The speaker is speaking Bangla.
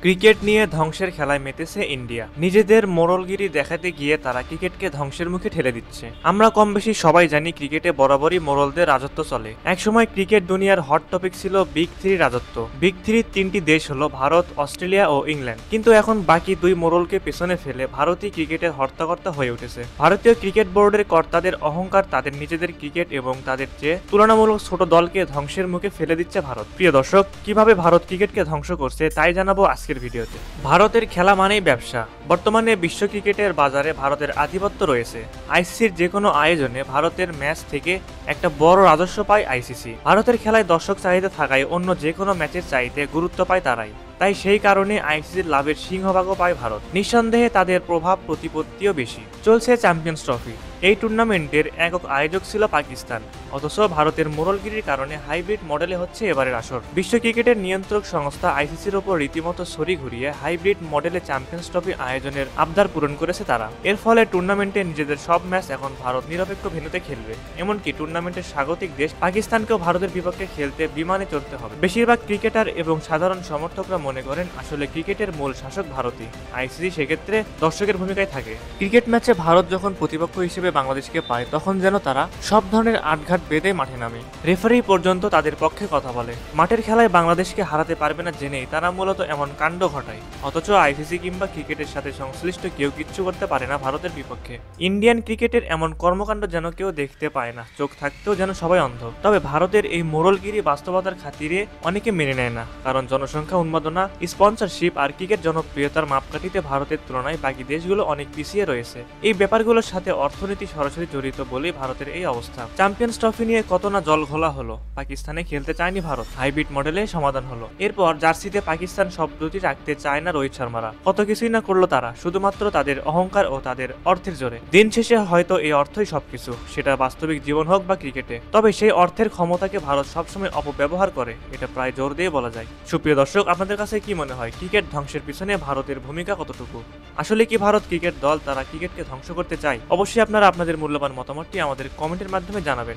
ক্রিকেট নিয়ে ধ্বংসের খেলায় মেতেছে ইন্ডিয়া। নিজেদের মোড়লগিরি দেখাতে গিয়ে তারা ক্রিকেটকে ধ্বংসের মুখে ঠেলে দিচ্ছে। আমরা কম বেশি সবাই জানি ক্রিকেটে বরাবরই মোড়লদের রাজত্ব চলে। একসময় ক্রিকেট দুনিয়ার হট টপিক ছিল বিগ থ্রি রাজত্ব। বিগ থ্রির তিনটি দেশ হলো ভারত, অস্ট্রেলিয়া ও ইংল্যান্ড। কিন্তু এখন বাকি দুই মোড়লকে পেছনে ফেলে ভারতই ক্রিকেটের হর্তাকর্তা হয়ে উঠেছে। ভারতীয় ক্রিকেট বোর্ডের কর্তাদের অহংকার তাদের নিজেদের ক্রিকেট এবং তাদের চেয়ে তুলনামূলক ছোট দলকে ধ্বংসের মুখে ফেলে দিচ্ছে ভারত। প্রিয় দর্শক, কিভাবে ভারত ক্রিকেটকে ধ্বংস করছে তাই জানাবো আজকের ভিডিওতে। ভারতের খেলা মানেই ব্যবসা। বর্তমানে বিশ্ব ক্রিকেটের বাজারে ভারতের আধিপত্য রয়েছে। আইসিসির যে কোনো আয়োজনে ভারতের ম্যাচ থেকে একটা বড় রাজস্ব পায় আইসিসি। ভারতের খেলায় দর্শক চাহিদা থাকায় অন্য যে কোনো ম্যাচের চাইতে গুরুত্ব পায় তারাই। তাই সেই কারণে আইসিসির লাভের সিংহভাগও পায় ভারত। নিঃসন্দেহে তাদের প্রভাব প্রতিপত্তিও বেশি। চলছে চ্যাম্পিয়ন্স ট্রফি। এই টুর্নামেন্টের একক আয়োজক ছিল পাকিস্তান। অথচ ভারতের মোড়লগিরির কারণে হাইব্রিড মডেলে হচ্ছে এবারের আসর। বিশ্ব ক্রিকেটের নিয়ন্ত্রক সংস্থা আইসিসির ওপর রীতিমতো ছড়ি ঘুরিয়ে হাইব্রিড মডেলে চ্যাম্পিয়ন্স ট্রফি আয়োজনের আবদার পূরণ করেছে তারা। এর ফলে টুর্নামেন্টে নিজেদের সব ম্যাচ এখন ভারত নিরপেক্ষ ভেন্যুতে খেলবে। এমনকি টুর্নামেন্টের স্বাগতিক দেশ পাকিস্তানকেও ভারতের বিপক্ষে খেলতে বিমানে চড়তে হবে। বেশিরভাগ ক্রিকেটার এবং সাধারণ সমর্থকরা মনে করেন আসলে ক্রিকেটের মূল শাসক ভারতই। আইসিসি সেক্ষেত্রে দর্শকের ভূমিকায় থাকে। ক্রিকেট ম্যাচে ভারত যখন প্রতিপক্ষ হিসেবে বাংলাদেশকে পায় তখন যেন তারা সব ধরনের আটঘাট বেঁধে মাঠে নামে। রেফারি পর্যন্ত তাদের পক্ষে কথা বলে। মাঠের খেলায় বাংলাদেশকে হারাতে পারবে না জেনেই তারা মূলত এমন কাণ্ড ঘটায়। অথচ আইসিসি কিংবা ক্রিকেটের সাথে সংশ্লিষ্ট কেউ কিচ্ছু করতে পারে না ভারতের বিপক্ষে। ইন্ডিয়ান ক্রিকেটের এমন কর্মকাণ্ড যেন কেউ দেখতে পায় না, চোখ থাকতেও যেন সবাই অন্ধ। তবে ভারতের এই মোড়লগিরি বাস্তবতার খাতিরে অনেকে মেনে নেয় না, কারণ জনসংখ্যা উন্মাদনা, স্পন্সরশিপ আর ক্রিকেট জনপ্রিয়তার মাপকাঠিতে ভারতের তুলনায় বাকি দেশগুলো অনেক পিছিয়ে রয়েছে। এই ব্যাপারগুলোর সাথে অর্থনীতি সরাসরি জড়িত বলেই ভারতের এই অবস্থা। চ্যাম্পিয়ন্স ট্রফি নিয়ে কত না জল ঘোলা হলো। পাকিস্তানে খেলতে চায়নি ভারত, হাইব্রিড মডেলে সমাধান হলো। এরপর জার্সিতে পাকিস্তান শব্দটি রাখতে চায় না রোহিত শর্মারা। কত কিছুই না করলো তারা, শুধুমাত্র তাদের অহংকার ও তাদের অর্থের জোরে। দিন শেষে হয়তো এই অর্থই সবকিছু, সেটা বাস্তবিক জীবন হোক বা ক্রিকেটে। তবে সেই অর্থের ক্ষমতাকে ভারত সবসময় অপব্যবহার করে, এটা প্রায় জোর দিয়ে বলা যায়। সুপ্রিয় দর্শক, আপনাদের কাছে কি মনে হয় ক্রিকেট ধ্বংসের পিছনে ভারতের ভূমিকা কতটুকু? আসলে কি ভারত ক্রিকেট দল তারা ক্রিকেটকে ধ্বংস করতে চায়? অবশ্যই আপনারা আপনাদের মূল্যবান মতামতটি আমাদের কমেন্টের মাধ্যমে জানাবেন।